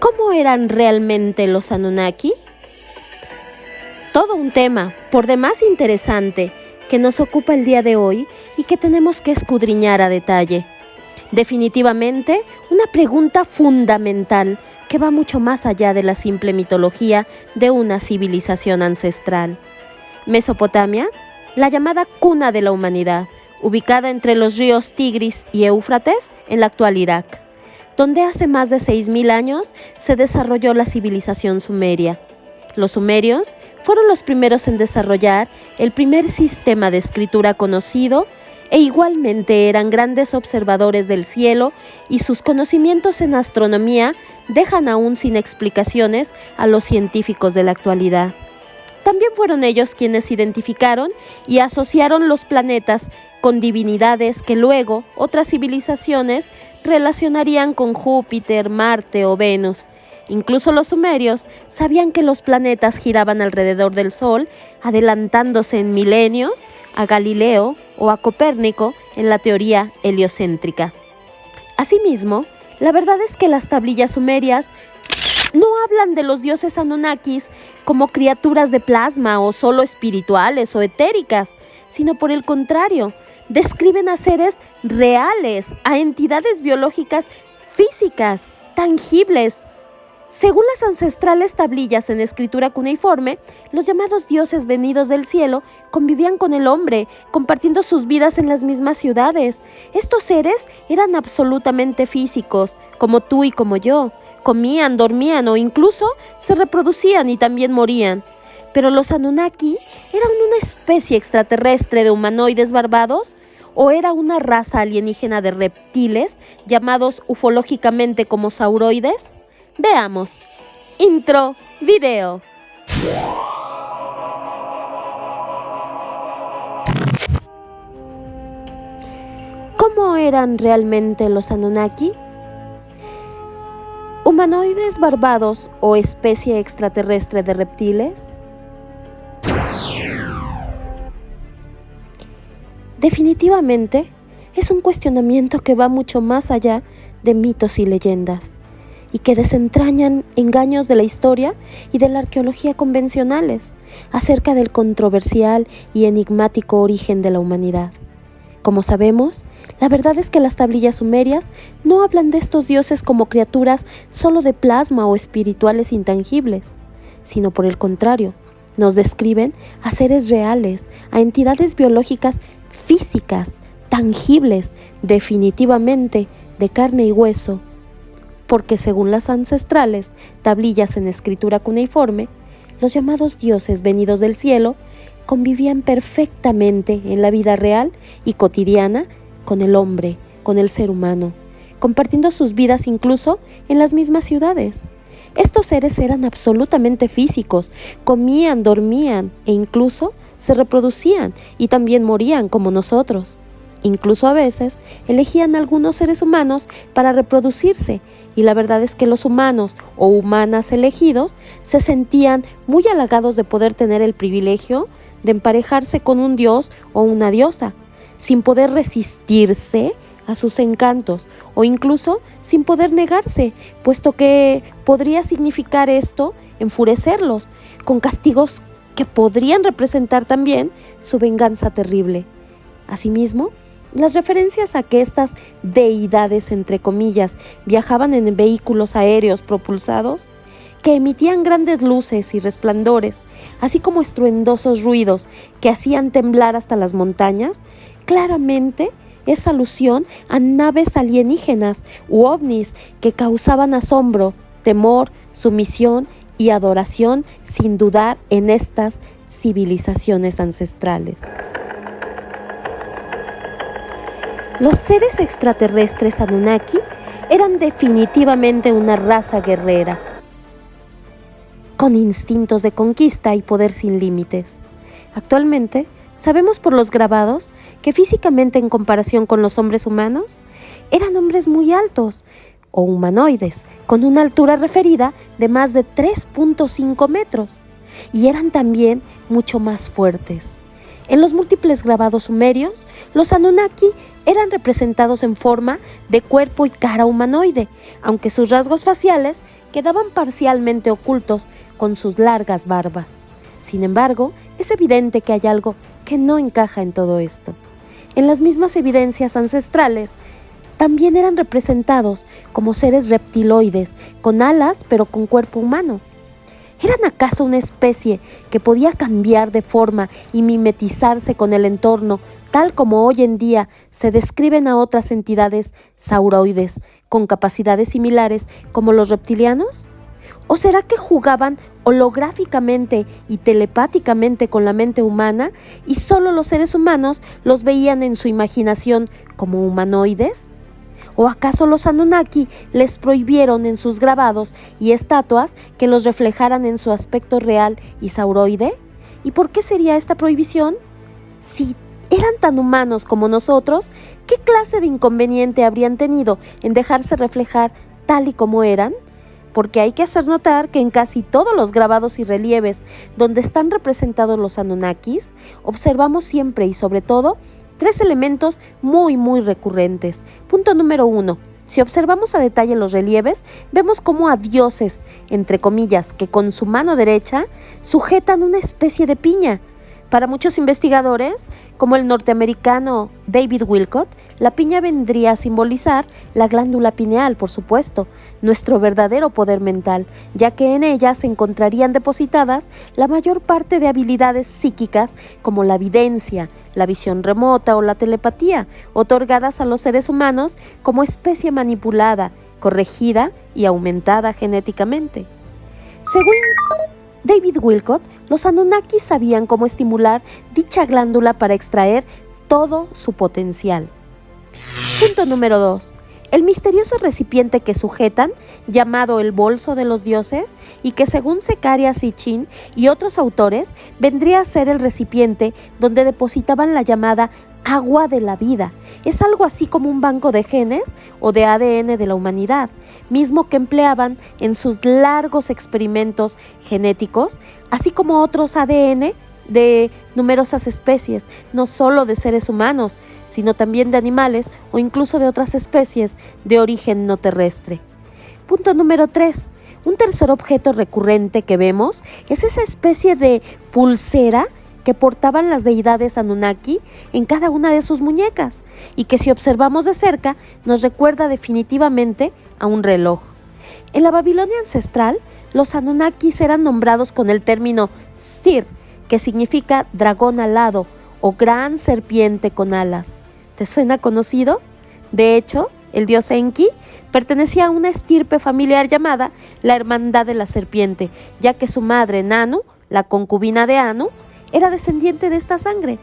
¿Cómo eran realmente los Anunnaki? Todo un tema, por demás interesante, que nos ocupa el día de hoy y que tenemos que escudriñar a detalle. Definitivamente, una pregunta fundamental que va mucho más allá de la simple mitología de una civilización ancestral. Mesopotamia, la llamada cuna de la humanidad, ubicada entre los ríos Tigris y Éufrates en la actual Irak, donde hace más de 6.000 años se desarrolló la civilización sumeria. Los sumerios fueron los primeros en desarrollar el primer sistema de escritura conocido e igualmente eran grandes observadores del cielo y sus conocimientos en astronomía dejan aún sin explicaciones a los científicos de la actualidad. También fueron ellos quienes identificaron y asociaron los planetas con divinidades que luego otras civilizaciones relacionarían con Júpiter, Marte o Venus. Incluso los sumerios sabían que los planetas giraban alrededor del Sol, adelantándose en milenios a Galileo o a Copérnico en la teoría heliocéntrica. Asimismo, la verdad es que las tablillas sumerias no hablan de los dioses Anunnakis como criaturas de plasma o solo espirituales o etéricas, sino por el contrario, describen a seres reales, a entidades biológicas físicas, tangibles. Según las ancestrales tablillas en escritura cuneiforme, los llamados dioses venidos del cielo convivían con el hombre, compartiendo sus vidas en las mismas ciudades. Estos seres eran absolutamente físicos, como tú y como yo. Comían, dormían o incluso se reproducían y también morían. Pero los Anunnaki eran una especie extraterrestre de humanoides barbados o era una raza alienígena de reptiles llamados ufológicamente como sauroides. Veamos. Intro, video. ¿Cómo eran realmente los Anunnaki? ¿Humanoides barbados o especie extraterrestre de reptiles? Definitivamente, es un cuestionamiento que va mucho más allá de mitos y leyendas, y que desentrañan engaños de la historia y de la arqueología convencionales acerca del controversial y enigmático origen de la humanidad. Como sabemos, la verdad es que las tablillas sumerias no hablan de estos dioses como criaturas solo de plasma o espirituales intangibles, sino por el contrario, nos describen a seres reales, a entidades biológicas físicas, tangibles, definitivamente de carne y hueso, porque según las ancestrales tablillas en escritura cuneiforme, los llamados dioses venidos del cielo convivían perfectamente en la vida real y cotidiana con el hombre, con el ser humano, compartiendo sus vidas incluso en las mismas ciudades. Estos seres eran absolutamente físicos, comían, dormían e incluso se reproducían y también morían como nosotros. Incluso a veces elegían a algunos seres humanos para reproducirse y la verdad es que los humanos o humanas elegidos se sentían muy halagados de poder tener el privilegio de emparejarse con un dios o una diosa, sin poder resistirse a sus encantos o incluso sin poder negarse, puesto que podría significar esto enfurecerlos, con castigos que podrían representar también su venganza terrible. Asimismo, las referencias a que estas deidades, entre comillas, viajaban en vehículos aéreos propulsados, que emitían grandes luces y resplandores, así como estruendosos ruidos que hacían temblar hasta las montañas, claramente es alusión a naves alienígenas u ovnis que causaban asombro, temor, sumisión y adoración sin dudar en estas civilizaciones ancestrales. Los seres extraterrestres Anunnaki eran definitivamente una raza guerrera, con instintos de conquista y poder sin límites. Actualmente, sabemos por los grabados que físicamente en comparación con los hombres humanos, eran hombres muy altos o humanoides, con una altura referida de más de 3.5 metros, y eran también mucho más fuertes. En los múltiples grabados sumerios, los Anunnaki eran representados en forma de cuerpo y cara humanoide, aunque sus rasgos faciales quedaban parcialmente ocultos con sus largas barbas. Sin embargo, es evidente que hay algo que no encaja en todo esto. En las mismas evidencias ancestrales, también eran representados como seres reptiloides, con alas pero con cuerpo humano. ¿Eran acaso una especie que podía cambiar de forma y mimetizarse con el entorno, tal como hoy en día se describen a otras entidades sauroides con capacidades similares como los reptilianos? ¿O será que jugaban holográficamente y telepáticamente con la mente humana y solo los seres humanos los veían en su imaginación como humanoides? ¿O acaso los Anunnaki les prohibieron en sus grabados y estatuas que los reflejaran en su aspecto real y sauroide? ¿Y por qué sería esta prohibición? Si eran tan humanos como nosotros, ¿qué clase de inconveniente habrían tenido en dejarse reflejar tal y como eran? Porque hay que hacer notar que en casi todos los grabados y relieves donde están representados los Anunnakis, observamos siempre y sobre todo 3 elementos muy recurrentes. Punto número 1. Si observamos a detalle los relieves, vemos cómo a dioses, entre comillas, que con su mano derecha sujetan una especie de piña. Para muchos investigadores, como el norteamericano David Wilcott, la piña vendría a simbolizar la glándula pineal, por supuesto, nuestro verdadero poder mental, ya que en ella se encontrarían depositadas la mayor parte de habilidades psíquicas como la videncia, la visión remota o la telepatía, otorgadas a los seres humanos como especie manipulada, corregida y aumentada genéticamente. Según David Wilcott, los Anunnaki sabían cómo estimular dicha glándula para extraer todo su potencial. Punto número 2. El misterioso recipiente que sujetan, llamado el bolso de los dioses, y que según Zecharia Sitchin y otros autores, vendría a ser el recipiente donde depositaban la llamada agua de la vida. Es algo así como un banco de genes o de ADN de la humanidad, mismo que empleaban en sus largos experimentos genéticos, así como otros ADN de numerosas especies, no solo de seres humanos, sino también de animales o incluso de otras especies de origen no terrestre. Punto número 3. Un tercer objeto recurrente que vemos es esa especie de pulsera que portaban las deidades Anunnaki en cada una de sus muñecas y que si observamos de cerca nos recuerda definitivamente a un reloj. En la Babilonia ancestral, los Anunnakis eran nombrados con el término Sir, que significa dragón alado o gran serpiente con alas. ¿Te suena conocido? De hecho, el dios Enki pertenecía a una estirpe familiar llamada la Hermandad de la Serpiente, ya que su madre Nanu, la concubina de Anu, era descendiente de esta sangre.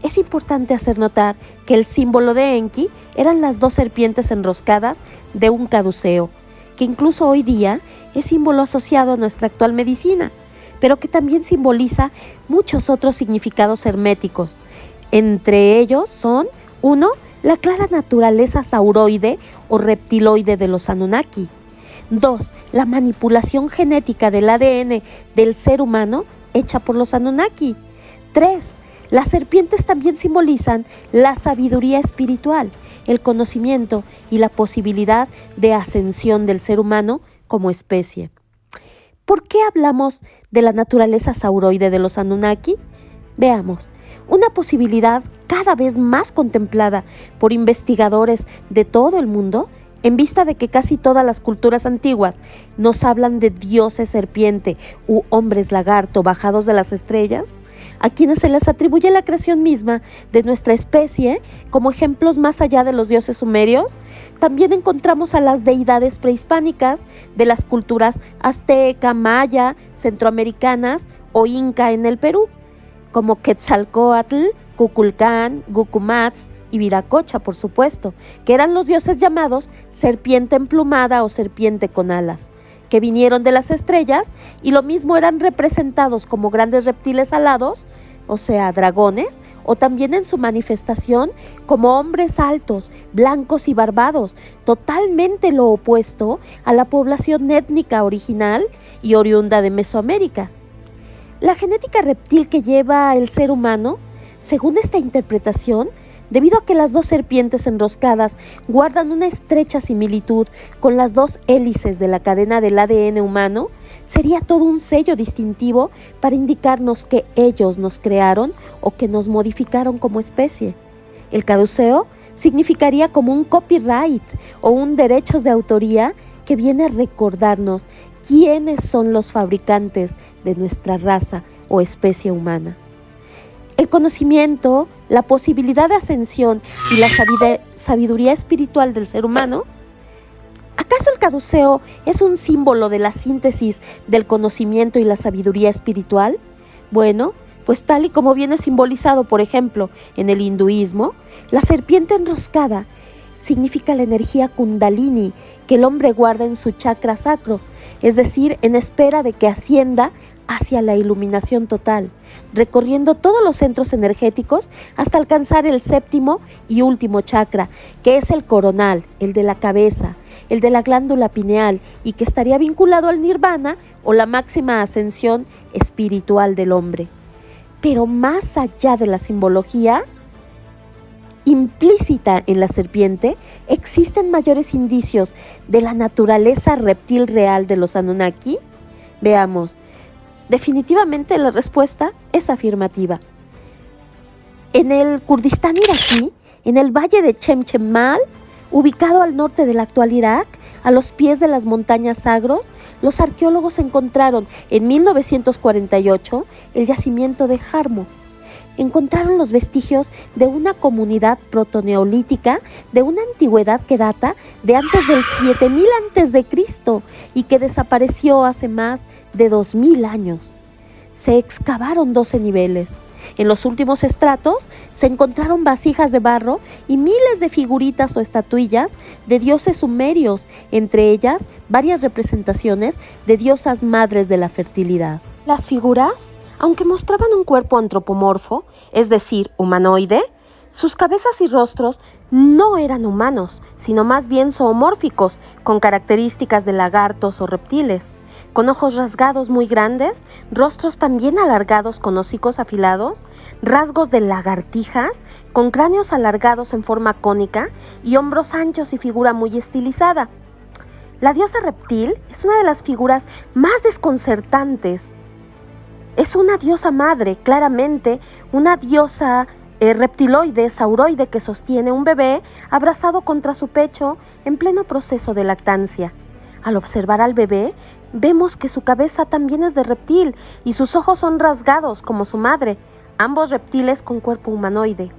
Es importante hacer notar que el símbolo de Enki eran las 2 serpientes enroscadas de un caduceo, que incluso hoy día es símbolo asociado a nuestra actual medicina, pero que también simboliza muchos otros significados herméticos. Entre ellos son 1. La clara naturaleza sauroide o reptiloide de los Anunnaki. 2. La manipulación genética del ADN del ser humano hecha por los Anunnaki. 3. Las serpientes también simbolizan la sabiduría espiritual, el conocimiento y la posibilidad de ascensión del ser humano como especie. ¿Por qué hablamos de la naturaleza sauroide de los Anunnaki? Veamos. Una posibilidad cada vez más contemplada por investigadores de todo el mundo, en vista de que casi todas las culturas antiguas nos hablan de dioses serpiente u hombres lagarto bajados de las estrellas, a quienes se les atribuye la creación misma de nuestra especie, como ejemplos más allá de los dioses sumerios, también encontramos a las deidades prehispánicas de las culturas azteca, maya, centroamericanas o inca en el Perú, como Quetzalcóatl, Kukulcán, Gucumatz y Viracocha, por supuesto, que eran los dioses llamados serpiente emplumada o serpiente con alas, que vinieron de las estrellas y lo mismo eran representados como grandes reptiles alados, o sea, dragones, o también en su manifestación como hombres altos, blancos y barbados, totalmente lo opuesto a la población étnica original y oriunda de Mesoamérica. La genética reptil que lleva el ser humano, según esta interpretación, Debido a que las dos serpientes enroscadas guardan una estrecha similitud con las dos hélices de la cadena del ADN humano, sería todo un sello distintivo para indicarnos que ellos nos crearon o que nos modificaron como especie. El caduceo significaría como un copyright o un derechos de autoría que viene a recordarnos quiénes son los fabricantes de nuestra raza o especie humana. El conocimiento, la posibilidad de ascensión y la sabiduría espiritual del ser humano. ¿Acaso el caduceo es un símbolo de la síntesis del conocimiento y la sabiduría espiritual? Bueno, pues tal y como viene simbolizado, por ejemplo, en el hinduismo, la serpiente enroscada significa la energía kundalini que el hombre guarda en su chakra sacro, es decir, en espera de que ascienda hacia la iluminación total, recorriendo todos los centros energéticos hasta alcanzar el séptimo y último chakra, que es el coronal, el de la cabeza, el de la glándula pineal y que estaría vinculado al nirvana o la máxima ascensión espiritual del hombre. Pero más allá de la simbología implícita en la serpiente, existen mayores indicios de la naturaleza reptil real de los Anunnaki. Veamos. Definitivamente la respuesta es afirmativa. En el Kurdistán iraquí, en el valle de Chemchemal, ubicado al norte del actual Irak, a los pies de las montañas Zagros, los arqueólogos encontraron en 1948 el yacimiento de Jarmo. Encontraron los vestigios de una comunidad protoneolítica de una antigüedad que data de antes del 7000 a.C. y que desapareció hace más de 2000 años. Se excavaron 12 niveles. En los últimos estratos se encontraron vasijas de barro y miles de figuritas o estatuillas de dioses sumerios, entre ellas varias representaciones de diosas madres de la fertilidad. Las figuras, aunque mostraban un cuerpo antropomorfo, es decir, humanoide, sus cabezas y rostros no eran humanos, sino más bien zoomórficos, con características de lagartos o reptiles, con ojos rasgados muy grandes, rostros también alargados con hocicos afilados, rasgos de lagartijas, con cráneos alargados en forma cónica y hombros anchos y figura muy estilizada. La diosa reptil es una de las figuras más desconcertantes. Es una diosa madre, claramente, una diosa reptiloide, sauroide, que sostiene un bebé abrazado contra su pecho en pleno proceso de lactancia. Al observar al bebé, vemos que su cabeza también es de reptil y sus ojos son rasgados como su madre, ambos reptiles con cuerpo humanoide.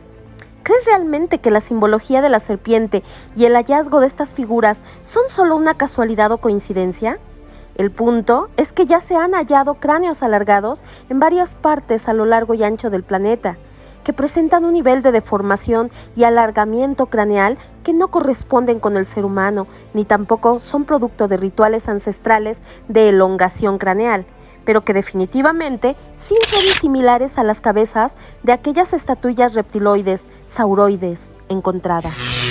¿Crees realmente que la simbología de la serpiente y el hallazgo de estas figuras son solo una casualidad o coincidencia? El punto es que ya se han hallado cráneos alargados en varias partes a lo largo y ancho del planeta, que presentan un nivel de deformación y alargamiento craneal que no corresponden con el ser humano, ni tampoco son producto de rituales ancestrales de elongación craneal, pero que definitivamente sí son similares a las cabezas de aquellas estatuillas reptiloides, sauroides, encontradas.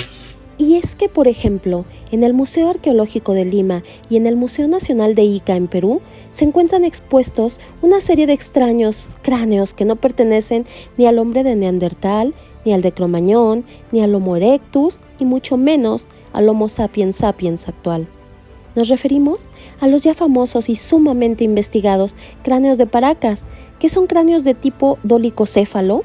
Y es que, por ejemplo, en el Museo Arqueológico de Lima y en el Museo Nacional de Ica en Perú, se encuentran expuestos una serie de extraños cráneos que no pertenecen ni al hombre de Neandertal, ni al de Cro-Magnon, ni al Homo erectus, y mucho menos al Homo sapiens sapiens actual. Nos referimos a los ya famosos y sumamente investigados cráneos de Paracas, que son cráneos de tipo dolicocéfalo,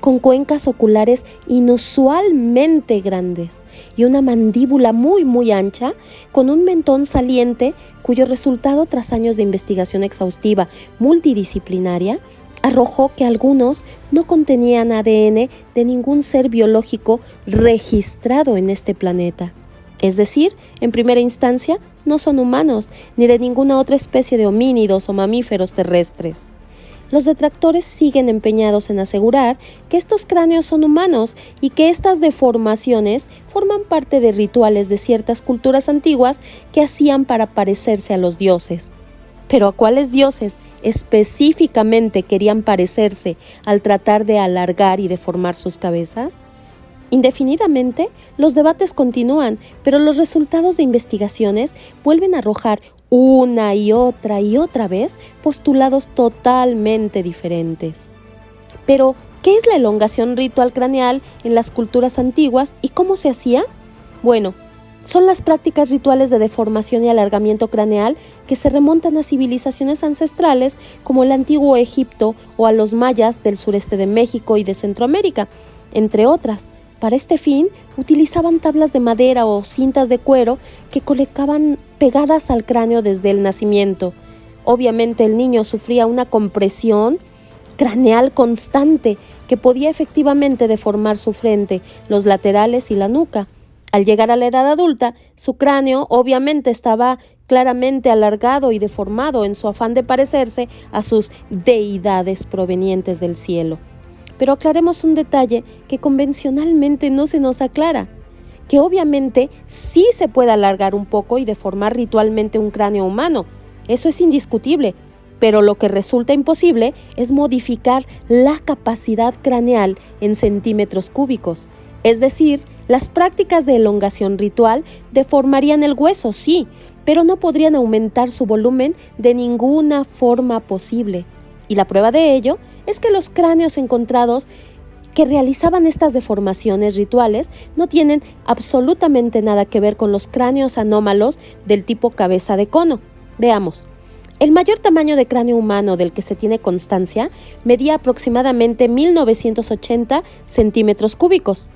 con cuencas oculares inusualmente grandes y una mandíbula muy ancha, con un mentón saliente, cuyo resultado, tras años de investigación exhaustiva multidisciplinaria, arrojó que algunos no contenían ADN de ningún ser biológico registrado en este planeta. Es decir, en primera instancia, no son humanos ni de ninguna otra especie de homínidos o mamíferos terrestres. Los detractores siguen empeñados en asegurar que estos cráneos son humanos y que estas deformaciones forman parte de rituales de ciertas culturas antiguas que hacían para parecerse a los dioses. ¿Pero a cuáles dioses específicamente querían parecerse al tratar de alargar y deformar sus cabezas? Indefinidamente, los debates continúan, pero los resultados de investigaciones vuelven a arrojar una y otra vez postulados totalmente diferentes. Pero, ¿Qué es la elongación ritual craneal en las culturas antiguas y cómo se hacía? Bueno, son las prácticas rituales de deformación y alargamiento craneal que se remontan a civilizaciones ancestrales como el antiguo Egipto o a los mayas del sureste de México y de Centroamérica, entre otras. Para este fin, utilizaban tablas de madera o cintas de cuero que colocaban pegadas al cráneo desde el nacimiento. Obviamente el niño sufría una compresión craneal constante que podía efectivamente deformar su frente, los laterales y la nuca. Al llegar a la edad adulta, su cráneo obviamente estaba claramente alargado y deformado en su afán de parecerse a sus deidades provenientes del cielo. Pero aclaremos un detalle que convencionalmente no se nos aclara, que obviamente sí se puede alargar un poco y deformar ritualmente un cráneo humano. Eso es indiscutible. Pero lo que resulta imposible es modificar la capacidad craneal en centímetros cúbicos. Es decir, las prácticas de elongación ritual deformarían el hueso, sí, pero no podrían aumentar su volumen de ninguna forma posible. Y la prueba de ello es que los cráneos encontrados que realizaban estas deformaciones rituales no tienen absolutamente nada que ver con los cráneos anómalos del tipo cabeza de cono. Veamos. El mayor tamaño de cráneo humano del que se tiene constancia medía aproximadamente 1980 centímetros cúbicos,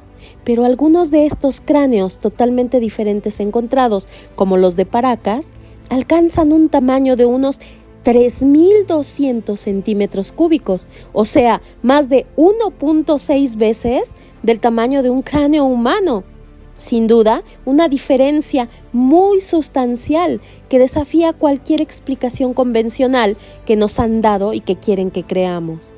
pero algunos de estos cráneos totalmente diferentes encontrados, como los de Paracas, alcanzan un tamaño de unos 3.200 centímetros cúbicos, o sea, más de 1.6 veces del tamaño de un cráneo humano. Sin duda, una diferencia muy sustancial que desafía cualquier explicación convencional que nos han dado y que quieren que creamos.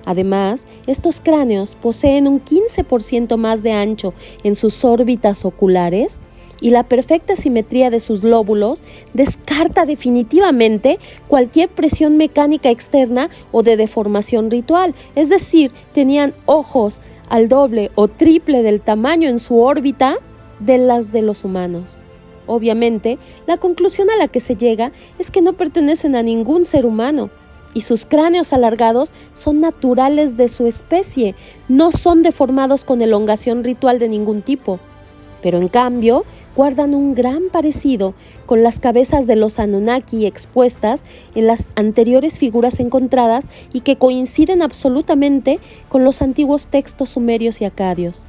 Además, estos cráneos poseen un 15% más de ancho en sus órbitas oculares y la perfecta simetría de sus lóbulos descarta definitivamente cualquier presión mecánica externa o de deformación ritual, es decir, tenían ojos al doble o triple del tamaño en su órbita de las de los humanos. Obviamente, la conclusión a la que se llega es que no pertenecen a ningún ser humano y sus cráneos alargados son naturales de su especie, no son deformados con elongación ritual de ningún tipo, pero en cambio guardan un gran parecido con las cabezas de los Anunnaki expuestas en las anteriores figuras encontradas y que coinciden absolutamente con los antiguos textos sumerios y acadios.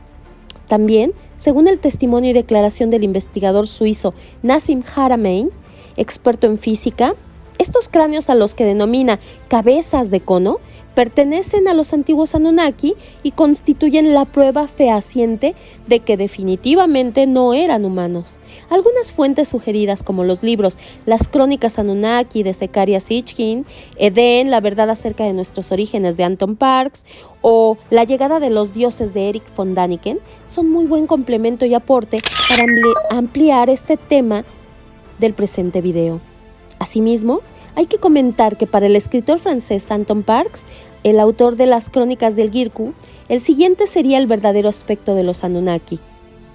También, según el testimonio y declaración del investigador suizo Nassim Haramein, experto en física, estos cráneos a los que denomina cabezas de cono pertenecen a los antiguos Anunnaki y constituyen la prueba fehaciente de que definitivamente no eran humanos. Algunas fuentes sugeridas, como los libros Las Crónicas Anunnaki de Zecharia Sitchin, Edén, La verdad acerca de nuestros orígenes de Anton Parks o La llegada de los dioses de Erich von Däniken, son muy buen complemento y aporte para ampliar este tema del presente video. Asimismo, hay que comentar que para el escritor francés Anton Parks, el autor de las Crónicas del Girku, el siguiente sería el verdadero aspecto de los Anunnaki.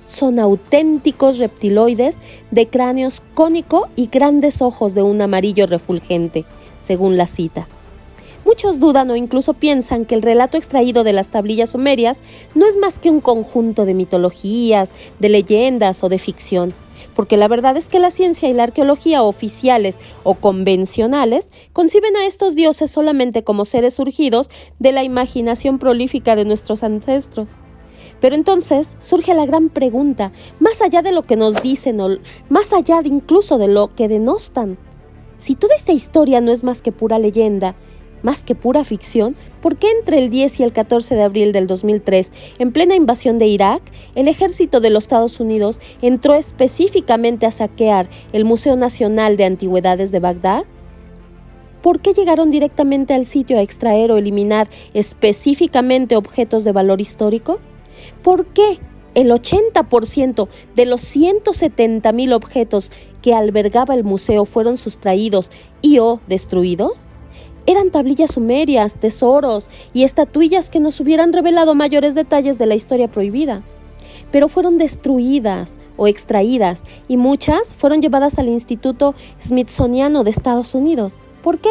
Son auténticos reptiloides de cráneos cónico y grandes ojos de un amarillo refulgente, según la cita. Muchos dudan o incluso piensan que el relato extraído de las tablillas sumerias no es más que un conjunto de mitologías, de leyendas o de ficción, porque la verdad es que la ciencia y la arqueología oficiales o convencionales conciben a estos dioses solamente como seres surgidos de la imaginación prolífica de nuestros ancestros. Pero entonces surge la gran pregunta, más allá de lo que nos dicen o más allá de incluso de lo que denostan, si toda esta historia no es más que pura leyenda, más que pura ficción, ¿por qué entre el 10 y el 14 de abril del 2003, en plena invasión de Irak, el ejército de los Estados Unidos entró específicamente a saquear el Museo Nacional de Antigüedades de Bagdad? ¿Por qué llegaron directamente al sitio a extraer o eliminar específicamente objetos de valor histórico? ¿Por qué el 80% de los 170,000 objetos que albergaba el museo fueron sustraídos y o destruidos? Eran tablillas sumerias, tesoros y estatuillas que nos hubieran revelado mayores detalles de la historia prohibida. Pero fueron destruidas o extraídas y muchas fueron llevadas al Instituto Smithsoniano de Estados Unidos. ¿Por qué?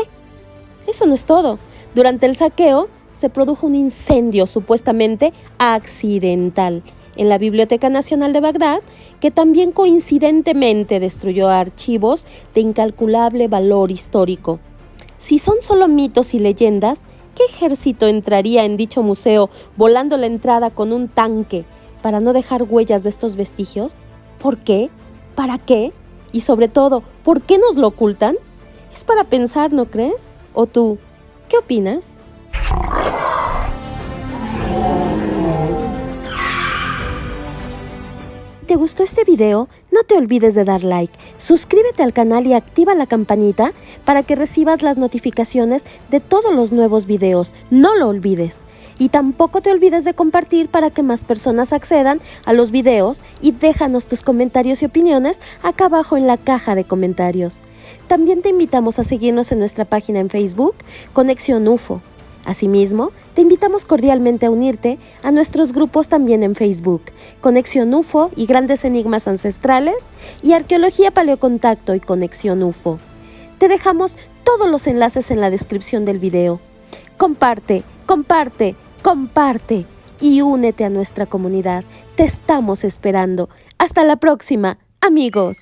Eso no es todo. Durante el saqueo se produjo un incendio supuestamente accidental en la Biblioteca Nacional de Bagdad, que también coincidentemente destruyó archivos de incalculable valor histórico. Si son solo mitos y leyendas, ¿qué ejército entraría en dicho museo volando la entrada con un tanque para no dejar huellas de estos vestigios? ¿Por qué? ¿Para qué? Y sobre todo, ¿por qué nos lo ocultan? Es para pensar, ¿no crees? ¿O tú, qué opinas? ¿Te gustó este video? No te olvides de dar like, suscríbete al canal y activa la campanita para que recibas las notificaciones de todos los nuevos videos. No lo olvides. Y tampoco te olvides de compartir para que más personas accedan a los videos y déjanos tus comentarios y opiniones acá abajo en la caja de comentarios. También te invitamos a seguirnos en nuestra página en Facebook, Conexión UFO. Asimismo, te invitamos cordialmente a unirte a nuestros grupos también en Facebook, Conexión UFO y Grandes Enigmas Ancestrales, y Arqueología Paleocontacto y Conexión UFO. Te dejamos todos los enlaces en la descripción del video. Comparte, comparte, comparte y únete a nuestra comunidad. Te estamos esperando. Hasta la próxima, amigos.